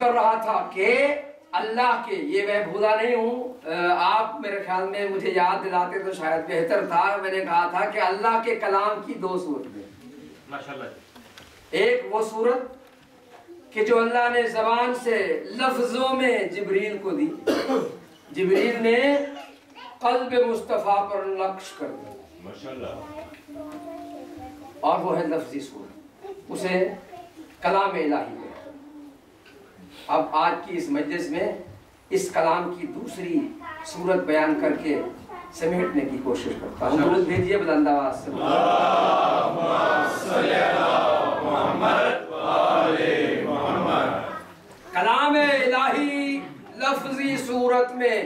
کر رہا تھا کہ اللہ کے، یہ میں بھولا نہیں ہوں، آپ میرے خیال میں مجھے یاد دلاتے تو شاید بہتر تھا، میں نے کہا تھا کہ اللہ کے کلام کی دو صورتیں، ماشاءاللہ، ایک وہ صورت کہ جو اللہ نے زبان سے لفظوں میں جبریل کو دی، جبریل نے قلب مصطفیٰ پر نقش کر دیا، ماشاءاللہ، اور وہ ہے لفظی صورت، اسے کلام الہی ہے۔ اب آج کی اس مجلس میں اس کلام کی دوسری صورت بیان کر کے سمیٹنے کی کوشش کرتا ہوں۔ درود بھیجیے بلند آواز سے، اللہم صلی علی محمد و آل محمد۔ کلام الہی لفظی صورت میں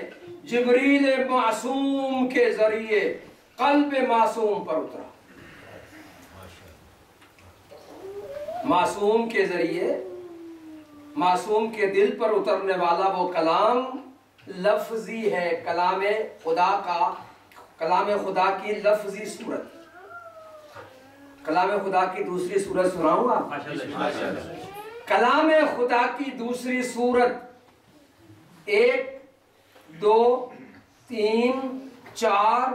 جبریل معصوم کے ذریعے قلب معصوم پر اترا، معصوم کے ذریعے معصوم کے دل پر اترنے والا وہ کلام لفظی ہے، کلام خدا کا، کلام خدا کی لفظی صورت۔ کلام خدا کی دوسری صورت سناؤں آپ؟ کلام خدا کی دوسری صورت 1 2 3 4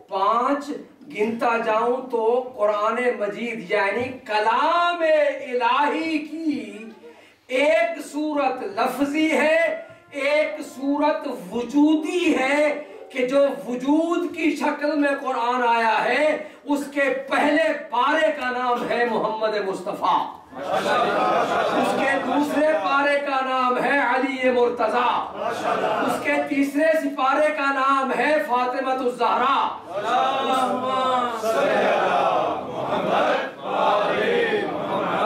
5 گنتا جاؤں تو قرآن مجید یعنی کلام الہی کی ایک صورت لفظی ہے، ایک صورت وجودی ہے کہ جو وجود کی شکل میں قرآن آیا ہے، اس کے پہلے پارے کا نام ہے محمد مصطفیٰ، اس کے دوسرے پارے کا نام ہے علی مرتضیٰ، اس کے تیسرے سپارے کا نام ہے فاطمہ الزہرا۔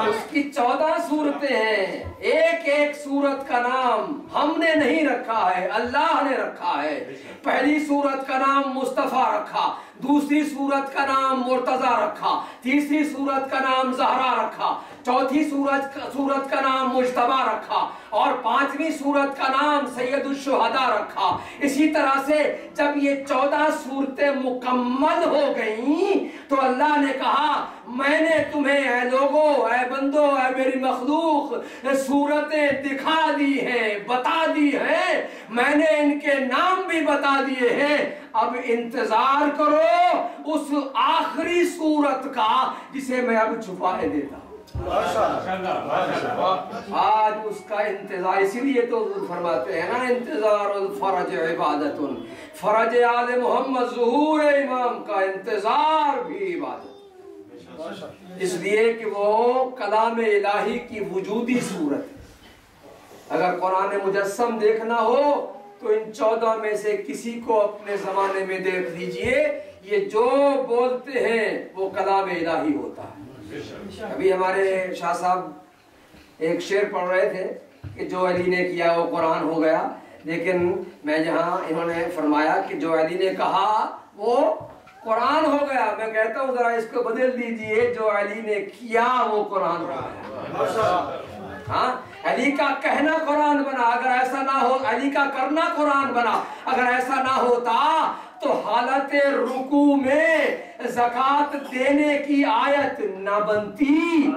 اس کی 14 صورتیں ہیں، ایک ایک صورت کا نام ہم نے نہیں رکھا ہے، اللہ نے رکھا ہے۔ پہلی صورت کا نام مصطفیٰ رکھا، دوسری صورت کا نام مرتضیٰ رکھا، تیسری صورت کا نام زہرا رکھا، چوتھی صورت کا نام مجتبیٰ رکھا، اور 5ویں صورت کا نام سید الشہداء رکھا۔ اسی طرح سے جب یہ 14 صورتیں مکمل ہو گئیں تو اللہ نے کہا میں نے تمہیں اے لوگو، اے بندو، اے میری مخلوق صورتیں دکھا دی ہیں، بتا دی ہیں، میں نے ان کے نام بھی بتا دیے ہیں، اب انتظار کرو اس آخری صورت کا جسے میں اب چھپائے دیتا ہوں۔ آج اس کا انتظار، اسی لیے تو فرماتے ہیں نا انتظار الفرج عبادت، فرج آل محمد ظہور امام کا انتظار بھی عبادت، اس لیے کہ وہ کلام الہی کی وجودی صورت۔ اگر قرآن مجسم دیکھنا ہو تو ان 14 میں سے کسی کو اپنے زمانے میں دیکھ لیجئے، یہ جو بولتے ہیں وہ کلام الہی ہوتا ہے۔ ابھی ہمارے شاہ صاحب ایک شعر پڑھ رہے تھے کہ جو علی نے کیا وہ قرآن ہو گیا، لیکن میں جہاں انہوں نے فرمایا کہ جو علی نے کہا وہ قرآن ہو گیا، میں کہتا ہوں ذرا اس کو بدل دیجئے، جو علی نے کیا وہ قرآن ہو گیا۔ ہاں، علی کا کہنا قرآن بنا، اگر ایسا نہ ہو، علی کا کرنا قرآن بنا، اگر ایسا نہ ہوتا تو حالت رکوع میں زکوٰۃ دینے کی آیت نہ بنتی۔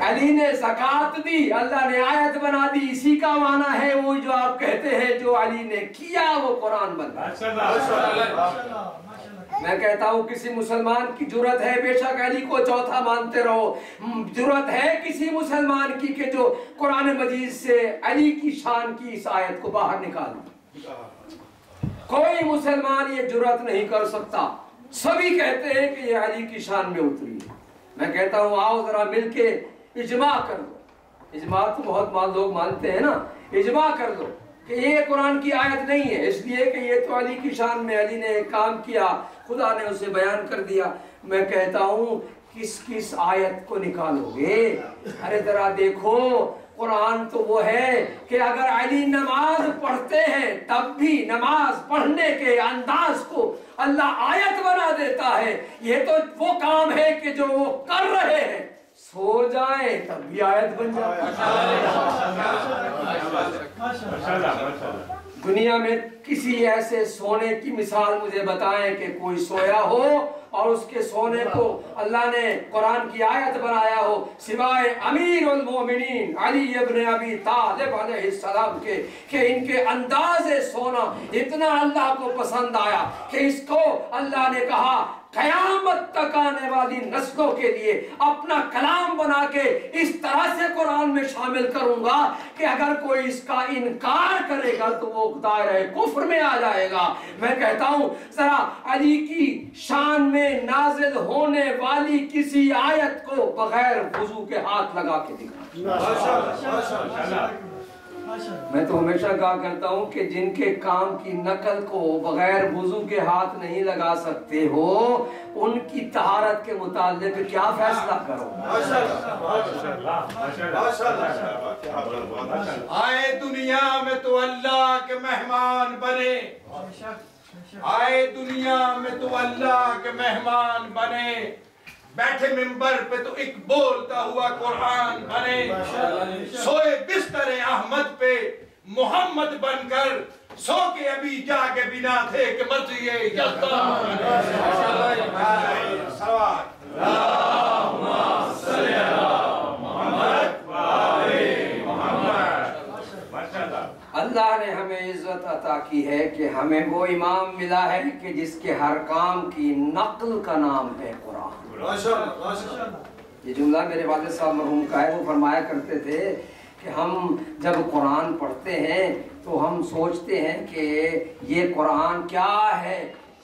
علی نے زکوٰۃ دی، اللہ نے آیت بنا دی، اسی کا معنی ہے وہی جو آپ کہتے ہیں جو علی نے کیا وہ قرآن بنا۔ میں کہتا ہوں کسی مسلمان کی جرت ہے، بے شک علی کو چوتھا مانتے رہو، جرت ہے کسی مسلمان کی کہ جو قرآن مجید سے علی کی شان کی اس آیت کو باہر نکالے، کوئی مسلمان یہ جرت نہیں کر سکتا، سبھی کہتے ہیں کہ یہ علی کی شان میں اتری ہے۔ میں کہتا ہوں آؤ ذرا مل کے اجماع کر دو، اجماع تو بہت لوگ مانتے ہیں نا، اجماع کر دو کہ یہ قرآن کی آیت نہیں ہے، اس لیے کہ یہ تو علی کی شان میں، علی نے ایک کام کیا، خدا نے اسے بیان کر دیا۔ میں کہتا ہوں کس کس آیت کو نکالو گے؟ ارے ذرا دیکھو، قرآن تو وہ ہے کہ اگر علی نماز پڑھتے ہیں تب بھی نماز پڑھنے کے انداز کو اللہ آیت بنا دیتا ہے۔ یہ تو وہ کام ہے کہ جو وہ کر رہے ہیں، سو جائیں تب بھی آیت بن جائے۔ دنیا میں کسی ایسے سونے کی مثال مجھے بتائیں کہ کوئی سویا ہو اور اس کے سونے کو اللہ نے قرآن کی آیت بنایا ہو سوائے امیر المومنین علی ابن ابی طالب علیہ السلام کے، کہ ان کے انداز سونا اتنا اللہ کو پسند آیا کہ اس کو اللہ نے کہا قیامت تک آنے والی نسلوں کے لیے اپنا کلام بنا کے اس طرح سے قرآن میں شامل کروں گا کہ اگر کوئی اس کا انکار کرے گا تو وہ دائرہ کفر میں آ جائے گا۔ میں کہتا ہوں ذرا علی کی شان میں نازل ہونے والی کسی آیت کو بغیر وضو کے ہاتھ لگا کے دکھا۔ میں تو ہمیشہ کہا کرتا ہوں کہ جن کے کام کی نقل کو بغیر وضو کے ہاتھ نہیں لگا سکتے ہو ان کی طہارت کے متعلق کیا فیصلہ کرو۔ آئے دنیا میں تو اللہ کے مہمان بنے، آئے دنیا میں تو اللہ کے مہمان بنے، بیٹھے ممبر پہ تو ایک بولتا ہوا قرآن بنے، سوئے بستر احمد پہ محمد بن کر، سو کے ابھی جاگے بنا تھے کہ مرضی یزدان اللہ نے ہمیں عزت عطا کی ہے کہ ہمیں وہ امام ملا ہے کہ جس کے ہر کام کی نقل کا نام ہے قرآن۔ یہ جملہ میرے والد صاحب مرحوم کا ہے، وہ فرمایا کرتے تھے کہ ہم جب قرآن پڑھتے ہیں تو ہم سوچتے ہیں کہ یہ قرآن کیا ہے،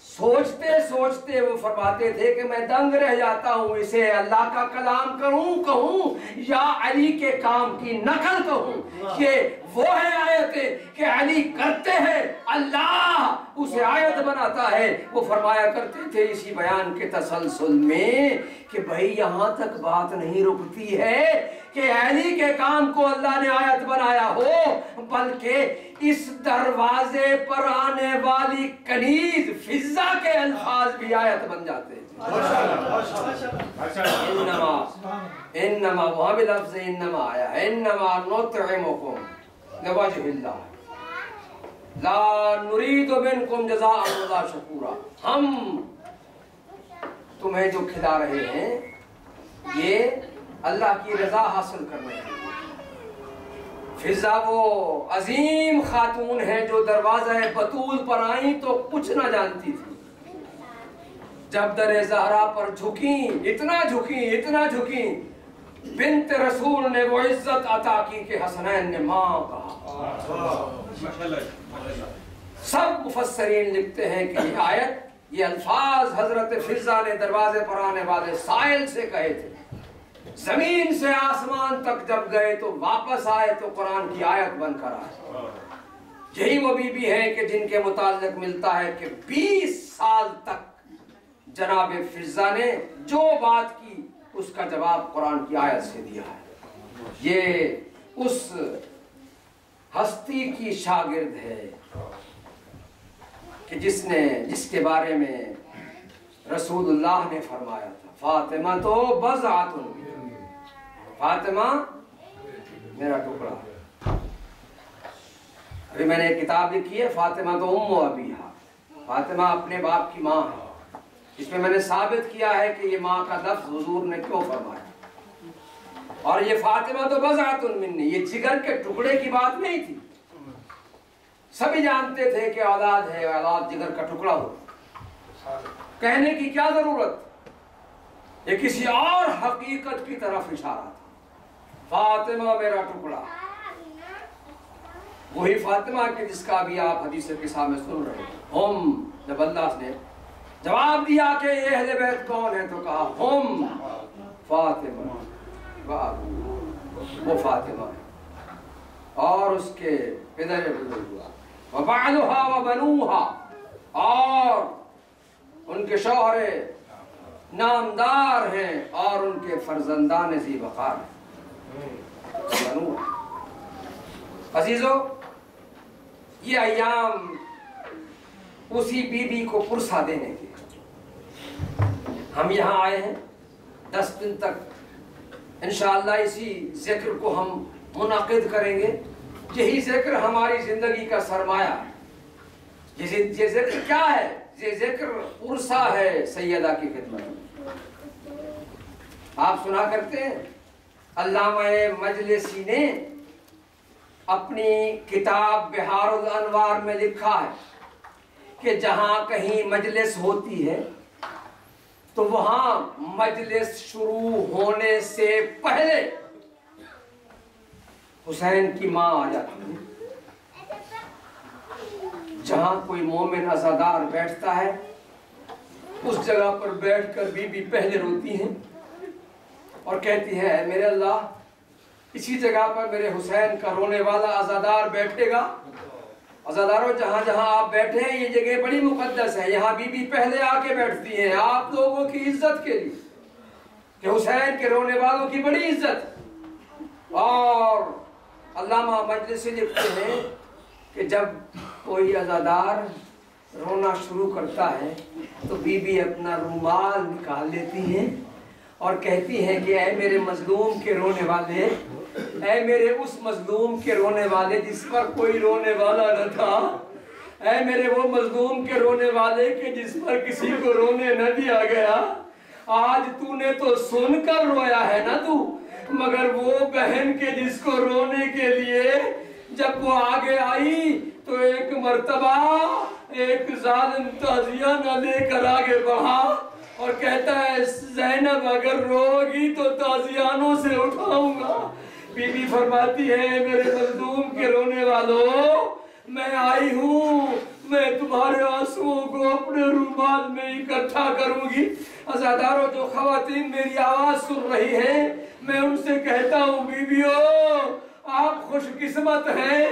سوچتے سوچتے وہ فرماتے تھے کہ میں دنگ رہ جاتا ہوں، اسے اللہ کا کلام کہوں یا علی کے کام کی نقل کہوں۔ یہ وہ ہے آیتیں کہ علی کرتے ہیں، اللہ اسے آیت بناتا ہے۔ وہ فرمایا کرتے تھے اسی بیان کے تسلسل میں کہ بھئی یہاں تک بات نہیں رکتی ہے کہ علی کے کام کو اللہ نے آیت بنایا ہو، بلکہ اس دروازے پر آنے والی کنیز فضہ کے الفاظ بھی آیت بن جاتے ہیں۔ انما وہاں بھی لفظ انما آیا ہے، انما نطعمکم لوجہ اللہ لا نرید منکم جزاء ولا شکورا۔ ہم تمہیں جو کھلا رہے ہیں یہ اللہ کی رضا حاصل کرنے کے لیے۔ فضہ وہ عظیم خاتون ہے جو دروازہ بطول پر آئیں تو کچھ نہ جانتی تھی، جب در زہرا پر جھکیں، اتنا جھکیں بنت رسول نے وہ عزت عطا کی کہ حسنین نے ماں کہا۔ سب مفسرین لکھتے ہیں کہ یہ آیت، یہ الفاظ حضرت فضہ نے دروازے پر آنے والے سائل سے کہے تھے۔ زمین سے آسمان تک جب گئے تو واپس آئے تو قرآن کی آیت بن کر آئے۔ یہی وہ بی بی ہے کہ جن کے متعلق ملتا ہے کہ 20 سال تک جناب فضہ نے جو بات کی اس کا جواب قرآن کی آیت سے دیا ہے۔ یہ اس ہستی کی شاگرد ہے کہ جس کے بارے میں رسول اللہ نے فرمایا تھا فاطمہ تو بضعۃ، فاطمہ میرا ٹکڑا۔ ابھی میں نے ایک کتاب لکھی ہے فاطمہ تو ام ابیہا، فاطمہ اپنے باپ کی ماں ہے۔ اس میں نے ثابت کیا ہے کہ یہ ماں کا لفظ حضور نے کیوں فرمایا، اور یہ فاطمہ تو بضعۃ منی، یہ جگر کے ٹکڑے کی بات نہیں تھی۔ سبھی جانتے تھے کہ اولاد ہے، اولاد جگر کا ٹکڑا ہو، کہنے کی کیا ضرورت، یہ کسی اور حقیقت کی طرف اشارہ تھا۔ فاطمہ میرا ٹکڑا، وہی فاطمہ کہ جس کا بھی آپ حدیث قصہ میں سن رہے ہیں۔ ہم، جب اللہ نے جواب دیا کہ یہ اہل بیت کون ہے تو کہا ہم فاطمہ، وہ فاطمہ ہے اور اس کے پدر بزرگ ہوا، وبعلها وبنوها، اور ان کے شوہر نامدار ہیں اور ان کے فرزندان ذی وقار ہیں۔ عزیزو، یہ ایام اسی بی بی کو پرسا دینے کے، ہم یہاں آئے ہیں 10 دن تک انشاءاللہ اسی ذکر کو ہم منعقد کریں گے یہی ذکر ہماری زندگی کا سرمایہ ہے۔ یہ ذکر کیا ہے؟ یہ ذکر عرصہ ہے سیدہ کی خدمت میں۔ آپ سنا کرتے ہیں علامہ مجلسی نے اپنی کتاب بحار الانوار میں لکھا ہے کہ جہاں کہیں مجلس ہوتی ہے تو وہاں مجلس شروع ہونے سے پہلے حسین کی ماں آ جاتی ہے۔ جہاں کوئی مومن عزادار بیٹھتا ہے اس جگہ پر بیٹھ کر بی بی پہلے روتی ہیں اور کہتی ہے اے میرے اللہ، اسی جگہ پر میرے حسین کا رونے والا عزادار بیٹھے گا۔ عزاداروں جہاں جہاں آپ بیٹھے ہیں یہ جگہ بڑی مقدس ہے، یہاں بی بی پہلے آ کے بیٹھتی ہیں آپ لوگوں کی عزت کے لیے، کہ حسین کے رونے والوں کی بڑی عزت۔ اور علامہ مجلسی لکھتے ہیں کہ جب کوئی عزادار رونا شروع کرتا ہے تو بی بی اپنا رومال نکال لیتی ہیں اور کہتی ہیں کہ اے میرے مظلوم کے رونے والے، اے میرے اس مظلوم کے رونے والے جس پر کوئی رونے والا نہ تھا، اے میرے وہ مظلوم کے رونے والے کہ جس پر کسی کو رونے نہ دیا گیا، آج تو نے تو سن کر رویا ہے نا تو، مگر وہ بہن کے جس کو رونے کے لیے جب وہ آگے آئی تو ایک مرتبہ ایک ظالم تعزیہ نہ لے کر آگے بڑھا اور کہتا ہے زینب اگر روگی تو تعزیانوں سے اٹھاؤں گا۔ بی بی فرماتی ہے میرے مظلوم کے رونے والوں، میں آئی ہوں، میں تمہارے آنسوؤں کو اپنے رومال میں اکٹھا کروں گی۔ عزاداروں جو خواتین میری آواز سن رہی ہیں میں ان سے کہتا ہوں بیویوں آپ خوش قسمت ہیں،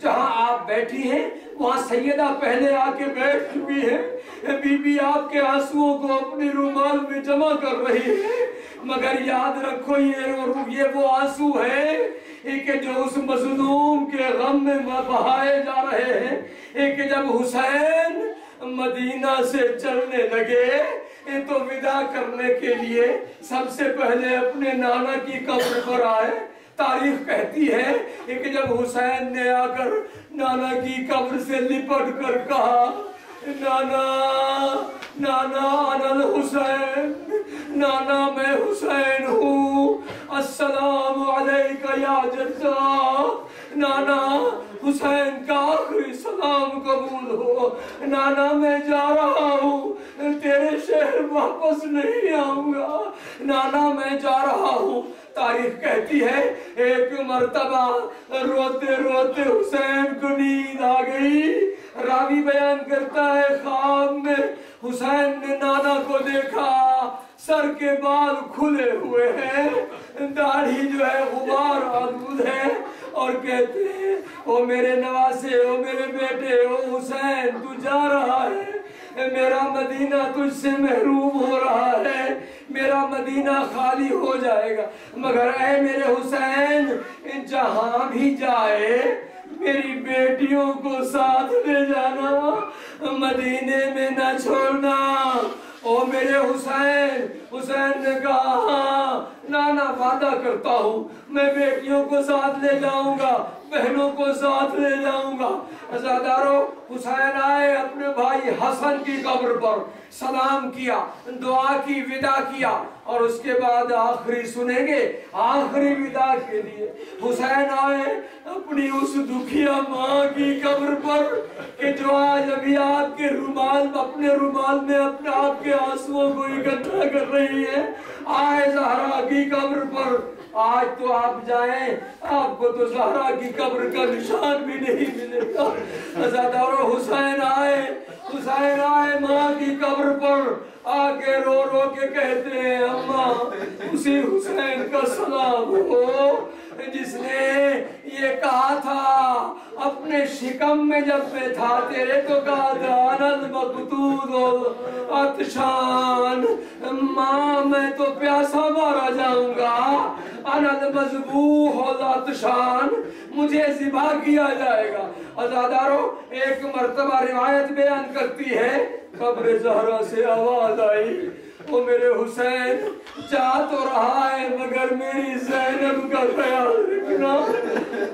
جہاں آپ بیٹھی ہیں وہاں سیدہ پہلے آ کے بیٹھ چکی ہے، بی بی آپ کے آنسوؤں کو اپنے رومال میں جمع کر رہی ہے، مگر یاد رکھو یہ وہ آنسو ہے کہ جو اس مظلوم کے غم میں بہائے جا رہے ہیں، کہ جب حسین مدینہ سے چلنے لگے تو ودا کرنے کے لیے سب سے پہلے اپنے نانا کی قبر پر آئے۔ تاریخ کہتی ہے کہ جب حسین نے آ کر نانا کی قبر سے لپٹ کر کہا نانا نانا انا الحسین، نانا میں حسین ہوں، السلام علیکہ یا جدہ، نانا حسین کا آخری سلام قبول ہو، نانا میں جا رہا ہوں تیرے شہر واپس نہیں آؤں گا، نانا میں جا رہا ہوں۔ تاریخ کہتی ہے ایک مرتبہ روتے روتے حسین کو نیند آ گئی، راوی بیان کرتا ہے خواب میں حسین نے نانا کو دیکھا، سر کے بال کھلے ہوئے ہیں، داڑھی جو ہے غبار آلود ہے، اور کہتے ہیں او میرے نواسے، او میرے بیٹے، او حسین تو جا رہا ہے، میرا مدینہ تجھ سے محروم ہو رہا ہے، میرا مدینہ خالی ہو جائے گا، مگر اے میرے حسین جہاں بھی جائے میری بیٹیوں کو ساتھ لے جانا، مدینے میں نہ چھوڑنا۔ او میرے حسین، حسین نے کہا ہاں نانا وعدہ کرتا ہوں میں بیٹیوں کو ساتھ لے جاؤں گا، بہنوں کو ساتھ لے جاؤں گا۔ عزاداروں حسین آئے اپنے بھائی حسن کی قبر پر، سلام کیا، دعا کی، ودا کیا، اور اس کے بعد آخری سنیں گے آخری ودا کے لیے حسین آئے اپنی اس دکھیا ماں کی قبر پر کہ جو آج ابھی آپ کے رومال اپنے رومال میں اپنے آپ کے آنسوؤں کو اکٹھا کر رہی ہے، آئے زہرا کی قبر پر۔ آج تو آپ جائیں آپ کو تو زہرا کی قبر کا نشان بھی نہیں ملے گا۔ عزاداروں حسین آئے ماں کی قبر پر، آگے رو رو کے کہتے ہیں اماں اسی حسین کا سلام ہو جس نے یہ کہا تھا اپنے شکم میں جب میں تھا تیرے تو کہا تھا انا المقتول عطشان، ماں میں تو پیاسا مارا جاؤں گا، انا المذبوح عطشان، مجھے ذبح کیا جائے گا۔ عزاداروں ایک مرتبہ روایت بیان کرتی ہے قبر زہرا سے آواز آئی وہ میرے حسین جا تو رہا ہے مگر میری زینب کا خیال رکھنا،